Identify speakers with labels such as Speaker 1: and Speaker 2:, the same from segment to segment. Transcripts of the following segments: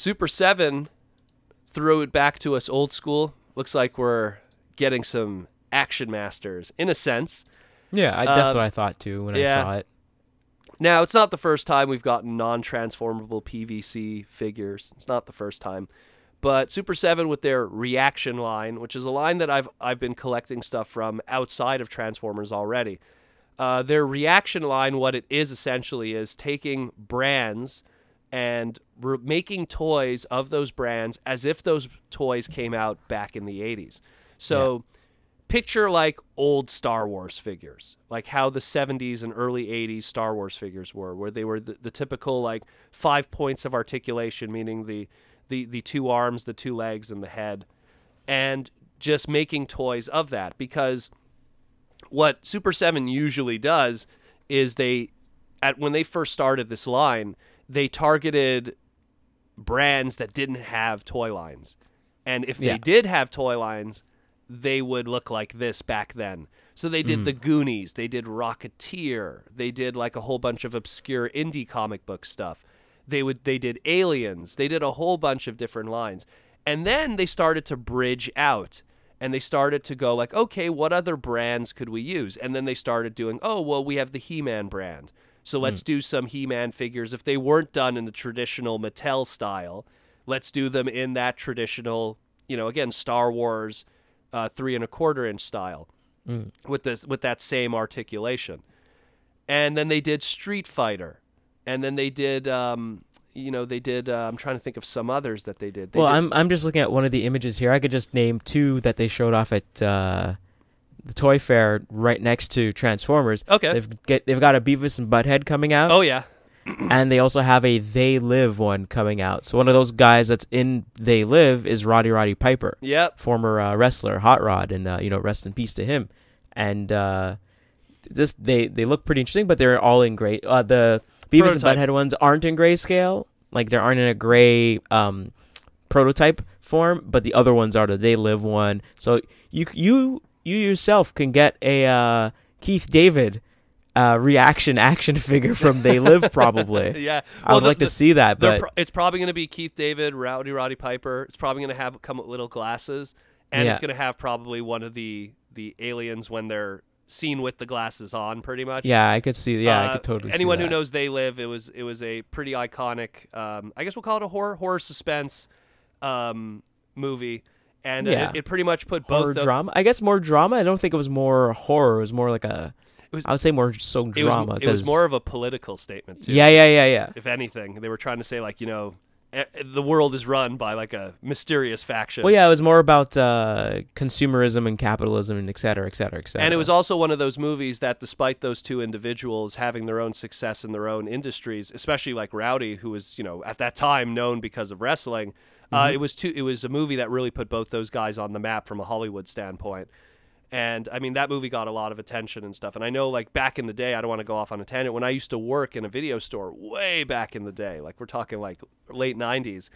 Speaker 1: Super 7 threw it back to us old school. Looks like we're getting some Action Masters, in a sense.
Speaker 2: Yeah, that's what I thought too when I saw it.
Speaker 1: Now, it's not the first time we've gotten non-transformable PVC figures. It's not the first time. But Super 7 with their ReAction line, which is a line that I've been collecting stuff from outside of Transformers already. Their ReAction line, what it is essentially, is taking brands and making toys of those brands as if those toys came out back in the 80s. So picture like old Star Wars figures, like how the 70s and early 80s Star Wars figures were, where they were the typical like 5 points of articulation, meaning the two arms, the two legs, and the head, and just making toys of that. Because what Super 7 usually does is when they first started this line, they targeted brands that didn't have toy lines. And if they did have toy lines, they would look like this back then. So they did the Goonies, they did Rocketeer, they did like a whole bunch of obscure indie comic book stuff. They did Aliens, they did a whole bunch of different lines. And then they started to bridge out. And they started to go like, okay, what other brands could we use? And then they started doing, oh, well, we have the He-Man brand. So let's do some He-Man figures. If they weren't done in the traditional Mattel style, let's do them in that traditional, again, Star Wars 3 1/4 inch style with that same articulation. And then they did Street Fighter. And then they did, I'm trying to think of some others that they did.
Speaker 2: I'm just looking at one of the images here. I could just name two that they showed off at the Toy Fair right next to Transformers.
Speaker 1: Okay.
Speaker 2: They've got a Beavis and Butthead coming out.
Speaker 1: Oh, yeah.
Speaker 2: And they also have a They Live one coming out. So one of those guys that's in They Live is Roddy Piper.
Speaker 1: Yep.
Speaker 2: Former wrestler, Hot Rod, and rest in peace to him. And they look pretty interesting, but they're all in gray. The Beavis and Butthead ones aren't in grayscale. Like, they aren't in a gray prototype form, but the other ones are the They Live one. So you yourself can get a Keith David ReAction action figure from They Live, probably.
Speaker 1: Yeah.
Speaker 2: I would like to see that, but
Speaker 1: it's probably going to be Keith David, Roddy Piper. It's probably going to come with little glasses, and it's going to have probably one of the aliens when they're seen with the glasses on, pretty much.
Speaker 2: Yeah, I could see. Yeah, I could totally see that.
Speaker 1: Anyone who knows They Live, it was a pretty iconic. I guess we'll call it a horror suspense movie, and it pretty much put
Speaker 2: horror
Speaker 1: both
Speaker 2: drama. I guess more drama. I don't think it was more horror. It was more like I would say more so drama.
Speaker 1: It was more of a political statement too.
Speaker 2: Yeah.
Speaker 1: If anything, they were trying to say like, the world is run by like a mysterious faction.
Speaker 2: Well, yeah, it was more about consumerism and capitalism and et cetera, et cetera, et cetera.
Speaker 1: And it was also one of those movies that, despite those two individuals having their own success in their own industries, especially like Rowdy, who was at that time known because of wrestling, it was a movie that really put both those guys on the map from a Hollywood standpoint. And I mean, that movie got a lot of attention and stuff. And I know, like, back in the day, I don't want to go off on a tangent, when I used to work in a video store way back in the day, like we're talking like late 90s,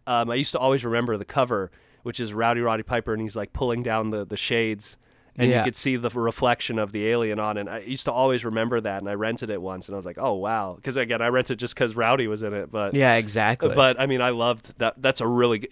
Speaker 1: I used to always remember the cover, which is Roddy Piper, and he's like pulling down the shades, and you could see the reflection of the alien on it. And I used to always remember that, and I rented it once, and I was like, oh, wow. Because, again, I rented just because Rowdy was in it. But
Speaker 2: yeah, exactly.
Speaker 1: But, I mean, I loved that. That's a really good...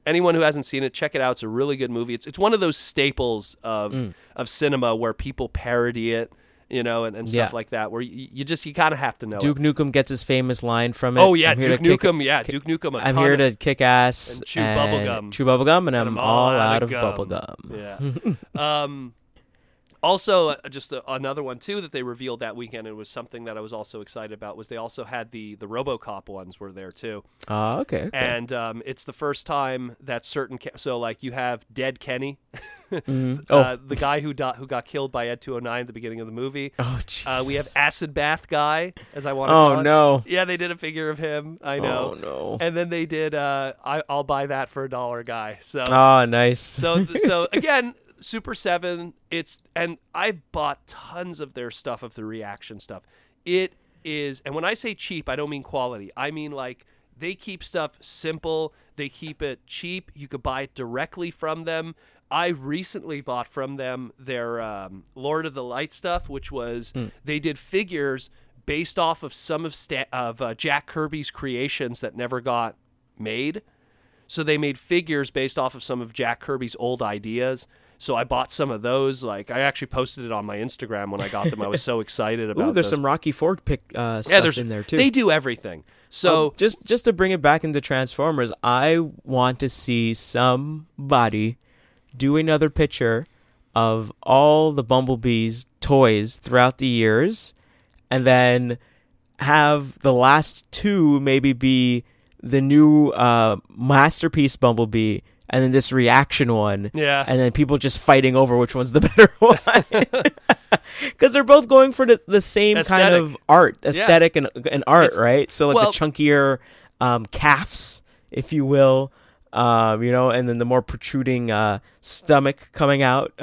Speaker 1: Anyone who hasn't seen it, check it out. It's a really good movie. It's one of those staples of cinema where people parody it, and stuff like that, where you kind of have to know
Speaker 2: Duke
Speaker 1: it.
Speaker 2: Nukem gets his famous line from it.
Speaker 1: Oh, yeah, Duke Nukem. Duke Nukem.
Speaker 2: I'm here to kick ass
Speaker 1: and chew bubblegum.
Speaker 2: Chew bubblegum, and I'm all out of bubblegum.
Speaker 1: Yeah. Also, just another one, too, that they revealed that weekend, and it was something that I was also excited about, was they also had the RoboCop ones were there, too.
Speaker 2: Oh, okay.
Speaker 1: And it's the first time that so, like, you have Dead Kenny, the guy who got killed by Ed 209 at the beginning of the movie.
Speaker 2: Oh, jeez.
Speaker 1: We have Acid Bath Guy, as I want to call it.
Speaker 2: Oh, no.
Speaker 1: Yeah, they did a figure of him. I know.
Speaker 2: Oh, no.
Speaker 1: And then they did I'll Buy That for $1 guy. So.
Speaker 2: Oh, nice.
Speaker 1: So again... Super 7, and I've bought tons of their stuff, of the ReAction stuff. It is, and when I say cheap, I don't mean quality. I mean, like, they keep stuff simple. They keep it cheap. You could buy it directly from them. I recently bought from them their Lord of the Light stuff, which was, they did figures based off of some of Jack Kirby's creations that never got made. So they made figures based off of some of Jack Kirby's old ideas. So I bought some of those. Like, I actually posted it on my Instagram when I got them. I was so excited about
Speaker 2: Ooh, there's
Speaker 1: those.
Speaker 2: some Rocky Ford stuff in there too.
Speaker 1: They do everything. So
Speaker 2: just to bring it back into Transformers, I want to see somebody do another picture of all the Bumblebee's toys throughout the years, and then have the last two maybe be the new Masterpiece Bumblebee, and then this ReAction one.
Speaker 1: Yeah.
Speaker 2: And then people just fighting over which one's the better one. Because they're both going for the same kind of aesthetic and art, right? So like the chunkier calves, if you will, and then the more protruding stomach coming out,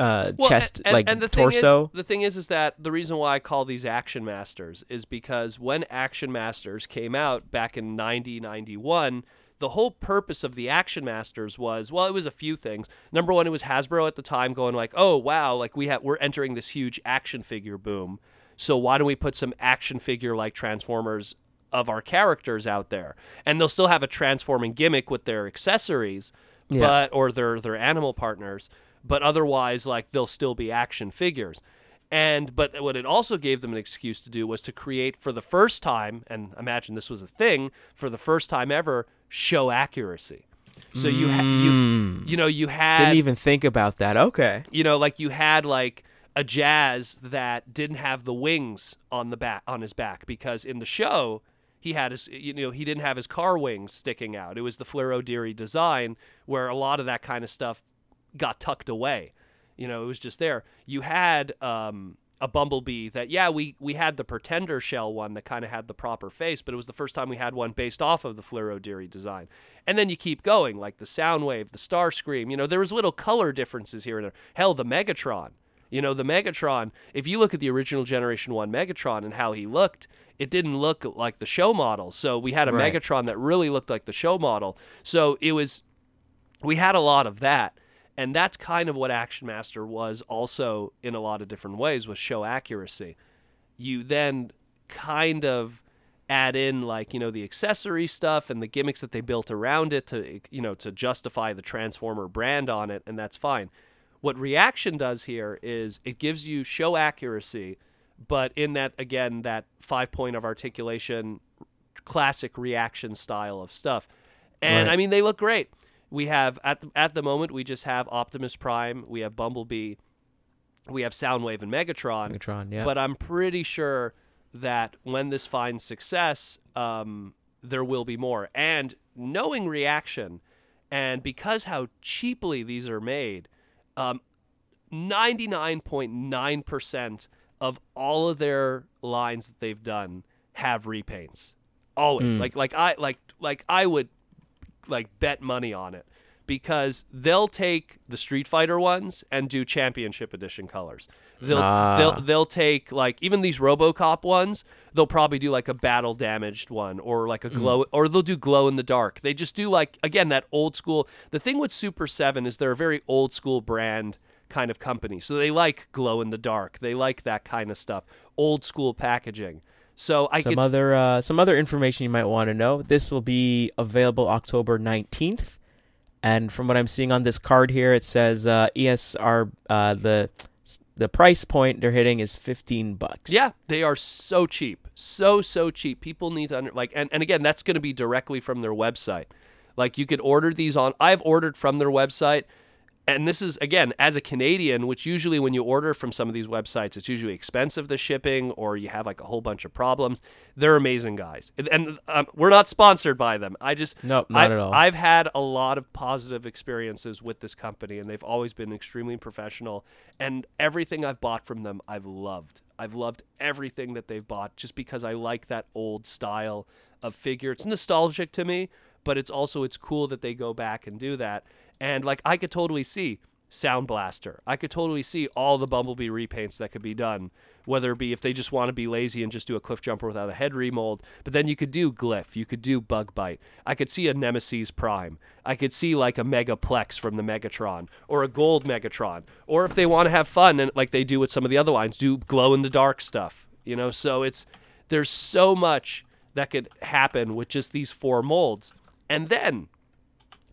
Speaker 2: chest, and the torso.
Speaker 1: The thing is that the reason why I call these Action Masters is because when Action Masters came out back in 91, the whole purpose of the Action Masters was, well, it was a few things. Number one, it was Hasbro at the time going like, oh, wow, like we're entering this huge action figure boom. So why don't we put some action figure like Transformers of our characters out there? And they'll still have a transforming gimmick with their accessories, or their animal partners, but otherwise, like, they'll still be action figures. But what it also gave them an excuse to do was to create for the first time, and imagine this was a thing, for the first time ever, show accuracy. So you had
Speaker 2: didn't even think about that. Okay.
Speaker 1: Like you had like a Jazz that didn't have the wings on his back, because in the show he had his he didn't have his car wings sticking out. It was the Flerodiri design where a lot of that kind of stuff got tucked away. It was just there. You had a Bumblebee that, we had the Pretender shell one that kind of had the proper face, but it was the first time we had one based off of the Flerodiri design. And then you keep going, like the Soundwave, the Starscream. There was little color differences here and there. Hell, the Megatron. The Megatron, if you look at the original Generation 1 Megatron and how he looked, it didn't look like the show model. So we had a Megatron that really looked like the show model. So we had a lot of that. And that's kind of what Action Master was also in a lot of different ways, was show accuracy. You then kind of add in like, the accessory stuff and the gimmicks that they built around it to justify the Transformer brand on it, and that's fine. What ReAction does here is it gives you show accuracy, but in that, again, that 5-point of articulation, classic ReAction style of stuff. And, I mean, they look great. We have, at the moment, we just have Optimus Prime, we have Bumblebee, we have Soundwave and Megatron. Yeah. But I'm pretty sure that when this finds success, there will be more. And knowing ReAction, and because how cheaply these are made, 99.9% of all of their lines that they've done have repaints. Always. I would bet money on it, because they'll take the Street Fighter ones and do Championship Edition colors. They'll take like even these RoboCop ones. They'll probably do like a battle damaged one, or like a glow, or they'll do glow in the dark. They just do like, again, that old school. The thing with Super7 is they're a very old school brand kind of company, so they like glow in the dark. They like that kind of stuff, old school packaging. So some other information you might want to know. This will be available October 19th. And from what I'm seeing on this card here, it says ESR, the price point they're hitting is $15. Yeah, they are so cheap. So cheap. People need to and again, that's going to be directly from their website. Like, you could order these I've ordered from their website. And this is, again, as a Canadian, which usually when you order from some of these websites, it's usually expensive, the shipping, or you have like a whole bunch of problems. They're amazing guys. And we're not sponsored by them.
Speaker 2: Nope, not at all.
Speaker 1: I've had a lot of positive experiences with this company, and they've always been extremely professional. And everything I've bought from them, I've loved. I've loved everything that they've bought, just because I like that old style of figure. It's nostalgic to me, but it's cool that they go back and do that. And like, I could totally see Sound Blaster. I could totally see all the Bumblebee repaints that could be done, whether it be if they just want to be lazy and just do a Cliff Jumper without a head remold. But then you could do Glyph. You could do Bug Bite. I could see a Nemesis Prime. I could see like a Megaplex from the Megatron, or a Gold Megatron. Or if they want to have fun, and like they do with some of the other lines, do glow-in-the-dark stuff. So there's so much that could happen with just these 4 molds. And then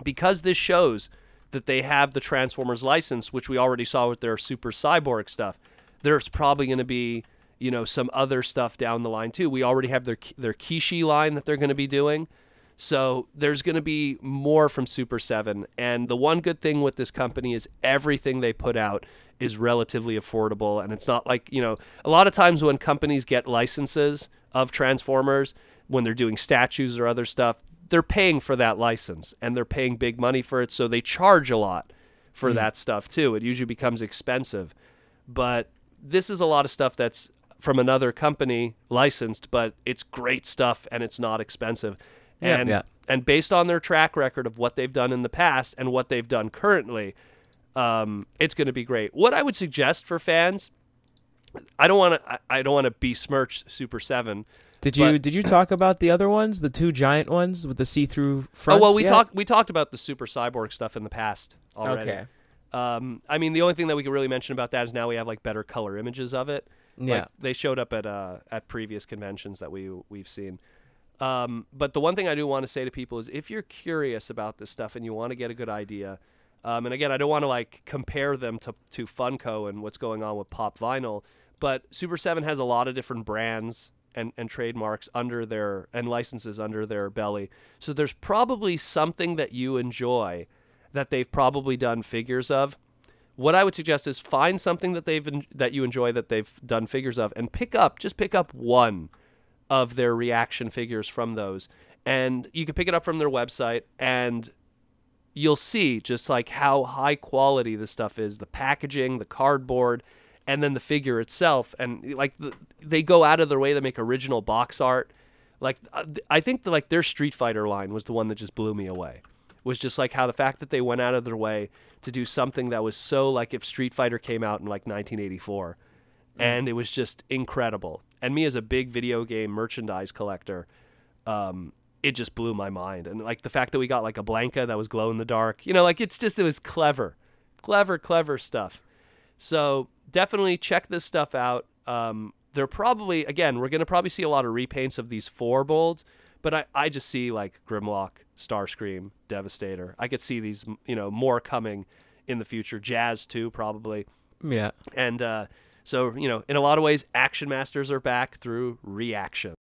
Speaker 1: because this shows that they have the Transformers license, which we already saw with their Super Cyborg stuff, there's probably going to be, you know, some other stuff down the line too. We already have their Kishi line that they're going to be doing. So there's going to be more from Super 7. And the one good thing with this company is everything they put out is relatively affordable. And it's not like, you know, a lot of times when companies get licenses of Transformers, when they're doing statues or other stuff, they're paying for that license and they're paying big money for it. So they charge a lot for that stuff too. It usually becomes expensive. But this is a lot of stuff that's from another company licensed, but it's great stuff and it's not expensive. And based on their track record of what they've done in the past and what they've done currently, it's going to be great. What I would suggest for fans, I don't want to besmirch Super 7.
Speaker 2: Did you talk about the other ones, the two giant ones with the see-through fronts?
Speaker 1: Oh well, we talked about the Super Cyborg stuff in the past already.
Speaker 2: Okay.
Speaker 1: I mean, the only thing that we can really mention about that is now we have like better color images of it.
Speaker 2: Yeah.
Speaker 1: Like, they showed up at previous conventions that we've seen. But the one thing I do want to say to people is if you're curious about this stuff and you want to get a good idea, and again, I don't want to like compare them to Funko and what's going on with Pop Vinyl, but Super 7 has a lot of different brands and trademarks under their and licenses under their belly. So there's probably something that you enjoy that they've probably done figures of. What I would suggest is find something that you enjoy that they've done figures of and pick up one of their ReAction figures from those. And you can pick it up from their website and you'll see just like how high quality this stuff is, the packaging, the cardboard, and then the figure itself. And like they go out of their way to make original box art. Like I think their Street Fighter line was the one that just blew me away. Was just like how the fact that they went out of their way to do something that was so like if Street Fighter came out in like 1984. And it was just incredible. And me as a big video game merchandise collector, it just blew my mind. And like the fact that we got like a Blanka that was glow in the dark, you know, like it was clever stuff. So definitely check this stuff out. They're probably, again, we're going to probably see a lot of repaints of these 4 molds, but I just see like Grimlock, Starscream, Devastator. I could see these, you know, more coming in the future. Jazz too, probably.
Speaker 2: Yeah.
Speaker 1: And so, you know, in a lot of ways, Action Masters are back through ReAction.